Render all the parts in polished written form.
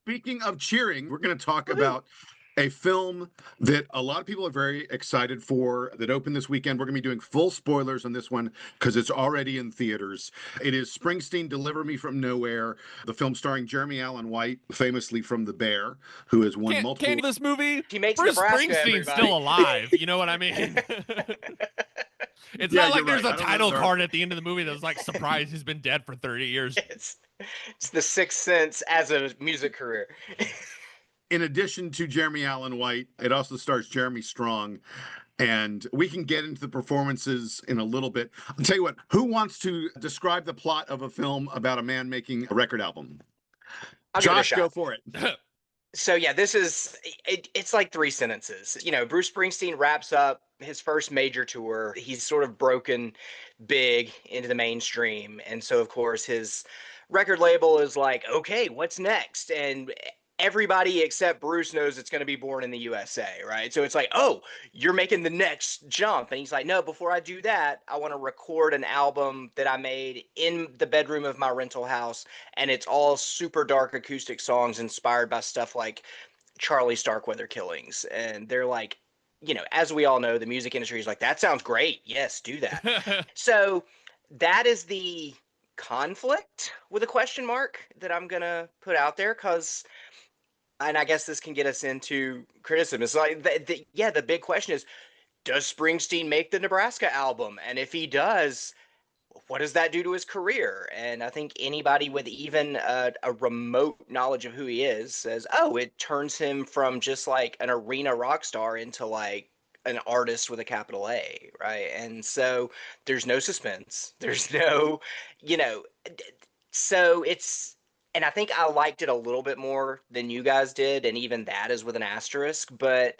Speaking of cheering, we're going to talk about a film that a lot of people are very excited for that opened this weekend. We're going to be doing full spoilers on this one because it's already in theaters. It is Springsteen, Deliver Me from Nowhere, the film starring Jeremy Allen White, famously from The Bear, who has won multiple. Can't this movie? He makes Bruce Nebraska, Springsteen's still everybody. alive. You know what I mean? It's Yeah, not you're like there's right. a I don't title remember. card at the end of the movie that's like, surprise, he's been dead for 30 years. It's the Sixth Sense as a music career. In addition to Jeremy Allen White, it also stars Jeremy Strong. And we can get into the performances in a little bit. I'll tell you what, who wants to describe the plot of a film about a man making a record album? I'll give it a Josh, shot. go for it. So yeah, it's like three sentences. Bruce Springsteen wraps up his first major tour. He's sort of broken big into the mainstream. And so of course his record label is like, okay, what's next? And everybody except Bruce knows it's going to be Born in the USA, right? So it's like, oh, you're making the next jump. And he's like, no, before I do that, I want to record an album that I made in the bedroom of my rental house. And it's all super dark acoustic songs inspired by stuff like Charlie Starkweather killings. And they're like, as we all know, the music industry is like, that sounds great. Yes, do that. So that is the conflict with a question mark that I'm going to put out there and I guess this can get us into criticism. It's like, the big question is, does Springsteen make the Nebraska album? And if he does, what does that do to his career? And I think anybody with even a remote knowledge of who he is says, oh, it turns him from just like an arena rock star into like an artist with a capital A, right? And so there's no suspense. There's no, so and I think I liked it a little bit more than you guys did, and even that is with an asterisk, but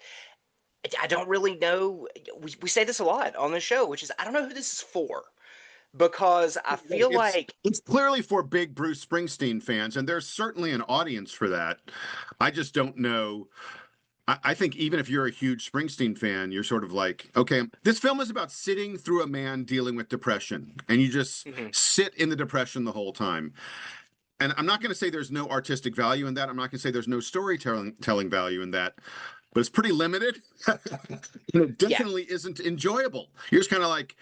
I don't really know. We say this a lot on the show, which is I don't know who this is for, because I feel like It's clearly for big Bruce Springsteen fans, and there's certainly an audience for that. I just don't know. I think even if you're a huge Springsteen fan, you're sort of like, okay, this film is about sitting through a man dealing with depression, and you just sit in the depression the whole time. And I'm not going to say there's no artistic value in that. I'm not going to say there's no storytelling value in that, but it's pretty limited. It definitely isn't enjoyable. You're just kind of like,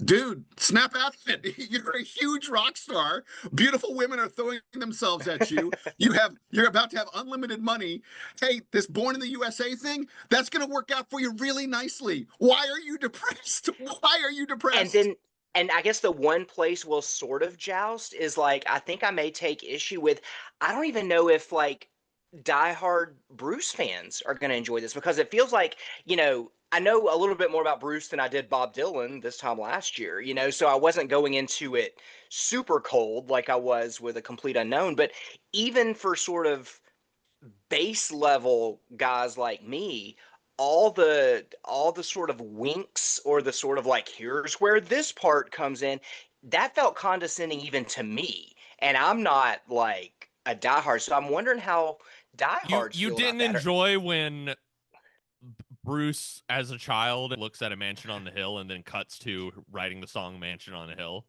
dude, snap out of it. You're a huge rock star. Beautiful women are throwing themselves at you. You're about to have unlimited money. Hey, this Born in the USA thing, that's going to work out for you really nicely. Why are you depressed? Why are you depressed? And I guess the one place we'll sort of joust is like, I think I may take issue with, I don't even know if like diehard Bruce fans are going to enjoy this, because it feels like, I know a little bit more about Bruce than I did Bob Dylan this time last year, so I wasn't going into it super cold like I was with A Complete Unknown. But even for sort of base level guys like me, all the sort of winks, or the sort of like, here's where this part comes in, that felt condescending even to me, and I'm not like a diehard, so I'm wondering how diehards You feel didn't about that. enjoy when Bruce, as a child, looks at a mansion on the hill and then cuts to writing the song Mansion on the Hill.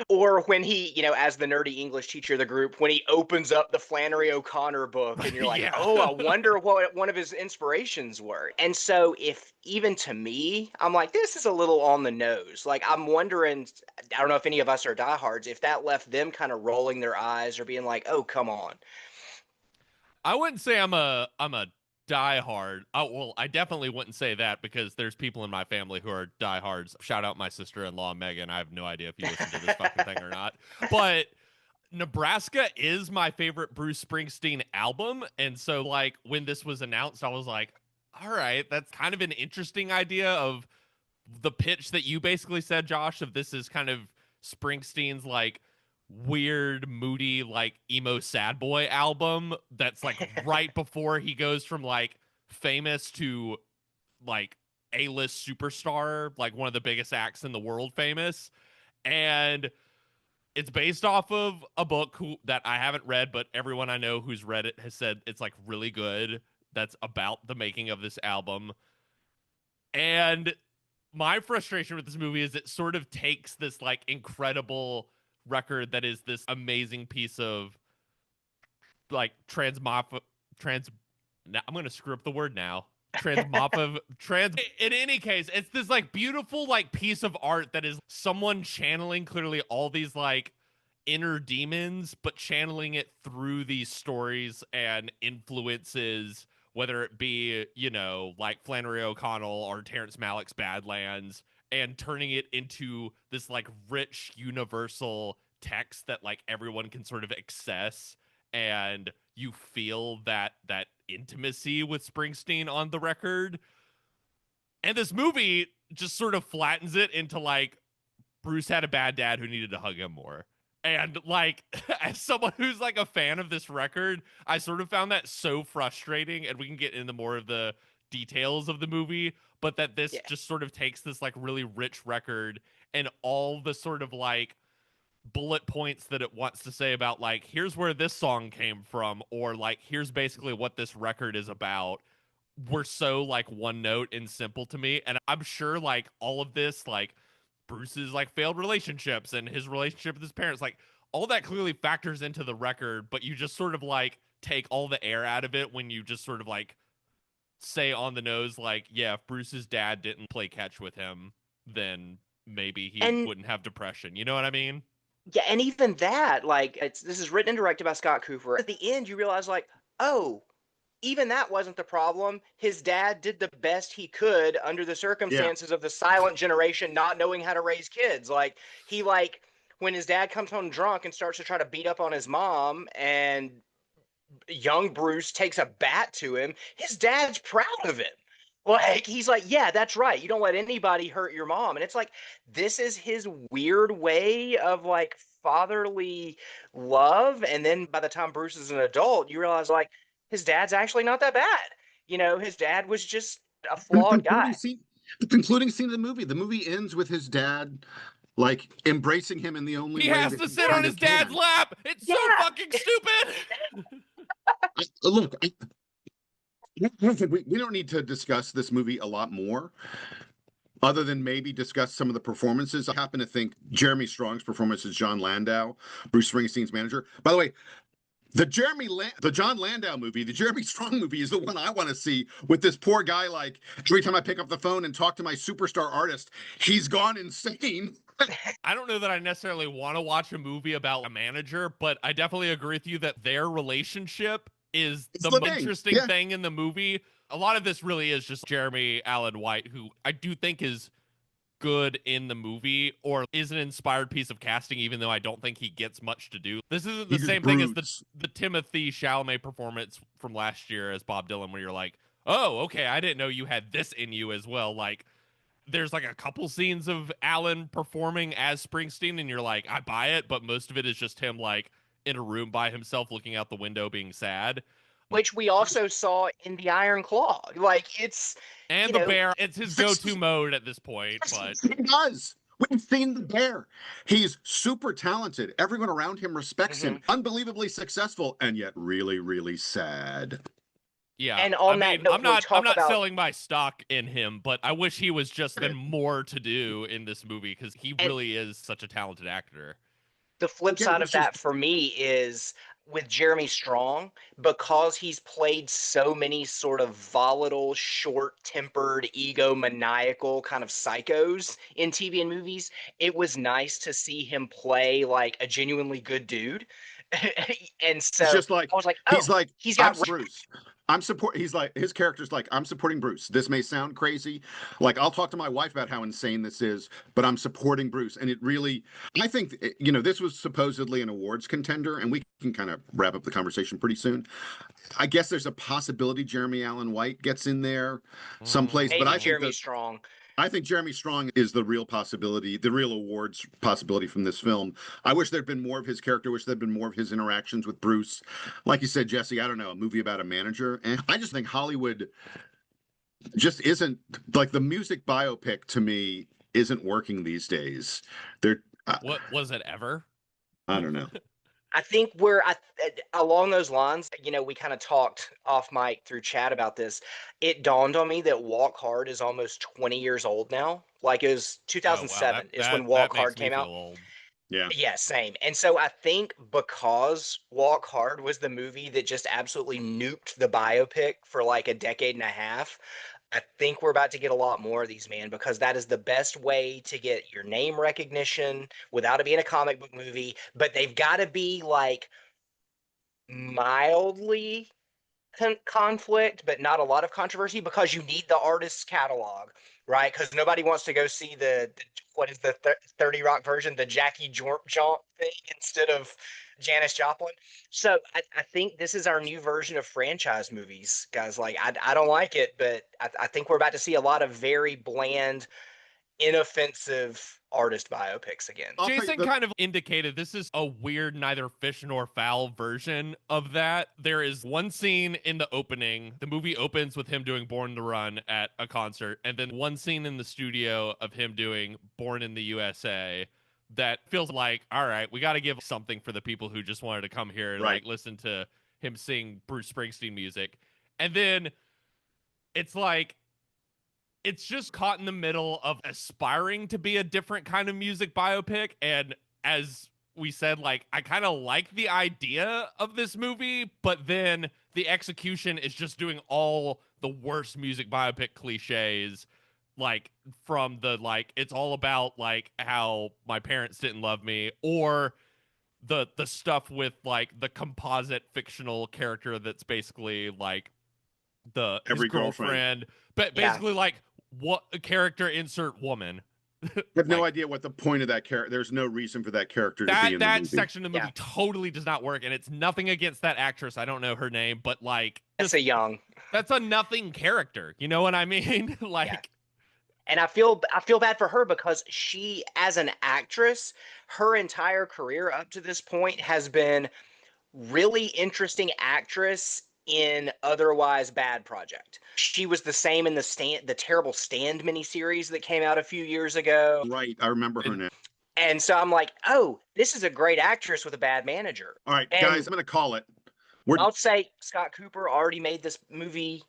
Or when he, as the nerdy English teacher of the group, when he opens up the Flannery O'Connor book and you're like, Yeah. oh, I wonder what one of his inspirations were. And so if even to me, I'm like, this is a little on the nose. Like, I'm wondering, I don't know if any of us are diehards, if that left them kind of rolling their eyes or being like, oh, come on. I wouldn't say I'm a diehard. Well, I definitely wouldn't say that, because there's people in my family who are diehards. Shout out my sister-in-law Megan. I have no idea if you listen to this fucking thing or not. But Nebraska is my favorite Bruce Springsteen album, and so like when this was announced, I was like, all right, that's kind of an interesting idea of the pitch that you basically said, Josh, of this is kind of Springsteen's like weird, moody, like emo sad boy album that's like right before he goes from like famous to like A-list superstar, like one of the biggest acts in the world famous. And it's based off of a book that I haven't read, but everyone I know who's read it has said it's like really good. That's about the making of this album. And my frustration with this movie is it sort of takes this like incredible record that is this amazing piece of like trans. I'm gonna screw up the word now. Trans. In any case, it's this like beautiful like piece of art that is someone channeling clearly all these like inner demons, but channeling it through these stories and influences, whether it be, you know, like Flannery O'Connell or Terrence Malick's Badlands, and turning it into this like rich universal text that like everyone can sort of access, and you feel that intimacy with Springsteen on the record. And this movie just sort of flattens it into like Bruce had a bad dad who needed to hug him more. And like, as someone who's like a fan of this record, I sort of found that so frustrating. And we can get into more of the details of the movie, but that this just sort of takes this like really rich record and all the sort of like bullet points that it wants to say about like, here's where this song came from, or like, here's basically what this record is about, were so like one note and simple to me. And I'm sure like all of this, like Bruce's like failed relationships and his relationship with his parents, like all that clearly factors into the record, but you just sort of like take all the air out of it when you just sort of like say on the nose, like, yeah, if Bruce's dad didn't play catch with him, then maybe he wouldn't have depression. You know what I mean? Yeah, and even that, like, this is written and directed by Scott Cooper. At the end, you realize, like, oh, even that wasn't the problem. His dad did the best he could under the circumstances of the silent generation not knowing how to raise kids. Like, he, like, when his dad comes home drunk and starts to try to beat up on his mom, and young Bruce takes a bat to him, his dad's proud of him. Like, he's like, yeah, that's right. You don't let anybody hurt your mom. And it's like, this is his weird way of like fatherly love. And then by the time Bruce is an adult, you realize like his dad's actually not that bad. You know, his dad was just a flawed guy. The concluding scene of the movie ends with his dad like embracing him in the only he way has to sit on his dad's lap. It's so fucking stupid. Look, we don't need to discuss this movie a lot more, other than maybe discuss some of the performances. I happen to think Jeremy Strong's performance as John Landau, Bruce Springsteen's manager. By the way, the John Landau movie, the Jeremy Strong movie, is the one I want to see, with this poor guy. Like, every time I pick up the phone and talk to my superstar artist, he's gone insane. I don't know that I necessarily want to watch a movie about a manager, but I definitely agree with you that their relationship is the most interesting thing in the movie. A lot of this really is just Jeremy Allen White, who I do think is good in the movie, or is an inspired piece of casting, even though I don't think he gets much to do. This isn't the same thing as the Timothée Chalamet performance from last year as Bob Dylan, where you're like, oh, okay, I didn't know you had this in you as well. Like, there's like a couple scenes of Allen performing as Springsteen, and you're like, I buy it, but most of it is just him like in a room by himself looking out the window being sad. Which we also saw in the Iron Claw. Like, it's... And the bear, it's his go-to mode at this point. But he does. We've seen the bear. He's super talented. Everyone around him respects him. Unbelievably successful, and yet really, really sad. Yeah, and on that note, I'm not selling my stock in him, but I wish he was just then more to do in this movie, because he really is such a talented actor. The flip side of that for me is with Jeremy Strong, because he's played so many sort of volatile, short-tempered, egomaniacal kind of psychos in TV and movies, it was nice to see him play like a genuinely good dude. And so it's just like, I was like, oh, he's got Bruce. He's like, his character's like, I'm supporting Bruce. This may sound crazy. Like, I'll talk to my wife about how insane this is, but I'm supporting Bruce. And it really, I think, you know, this was supposedly an awards contender, and we can kind of wrap up the conversation pretty soon. I guess there's a possibility Jeremy Allen White gets in there someplace, maybe, but I Jeremy Strong. I think Jeremy Strong is the real possibility, the real awards possibility from this film. I wish there'd been more of his character. I wish there'd been more of his interactions with Bruce. Like you said, Jesse, I don't know, a movie about a manager. And I just think Hollywood just isn't, like, the music biopic to me isn't working these days. What was it ever? I don't know. I think along those lines, you know, we kind of talked off mic through chat about this. It dawned on me that Walk Hard is almost 20 years old now. Like, it was 2007 is when Walk Hard came out. Yeah. Yeah, same. And so I think because Walk Hard was the movie that just absolutely nuked the biopic for like a decade and a half, I think we're about to get a lot more of these, man, because that is the best way to get your name recognition without it being a comic book movie. But they've got to be like mildly conflict, but not a lot of controversy because you need the artist's catalog, right? Because nobody wants to go see the what is the 30 Rock version, the Jackie Jaunt thing instead of Janis Joplin. So I think this is our new version of franchise movies, guys. Like, I don't like it, but I think we're about to see a lot of very bland, inoffensive artist biopics again. I'll tell you Jason the- kind of indicated this is a weird, neither fish nor fowl version of that. There is one scene in the opening. The movie opens with him doing Born to Run at a concert, and then one scene in the studio of him doing Born in the USA that feels like, all right, we got to give something for the people who just wanted to come here and like listen to him sing Bruce Springsteen music. And then it's like, it's just caught in the middle of aspiring to be a different kind of music biopic. And as we said, like, I kind of like the idea of this movie, but then the execution is just doing all the worst music biopic cliches, like from the, like, it's all about like how my parents didn't love me, or the stuff with like the composite fictional character that's basically like his Every girlfriend. but basically like what a character insert woman. I have no Like, idea what the point of that character. There's no reason for that character to be in the that movie. section of the movie totally does not work, and it's nothing against that actress. I don't know her name, but like That's that's a nothing character. You know what I mean? Like. Yeah. And I feel bad for her because she, as an actress, her entire career up to this point has been really interesting actress in otherwise bad project. She was the same in the terrible Stand miniseries that came out a few years ago. Right, I remember her now. And so I'm like, oh, this is a great actress with a bad manager. All right, And guys, I'm going to call it. I'll say Scott Cooper already made this movie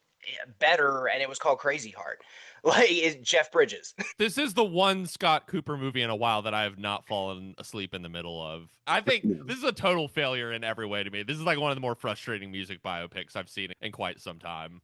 better, and it was called Crazy Heart. Like, it's Jeff Bridges. This is the one Scott Cooper movie in a while that I have not fallen asleep in the middle of. I think this is a total failure in every way to me. This is like one of the more frustrating music biopics I've seen in quite some time.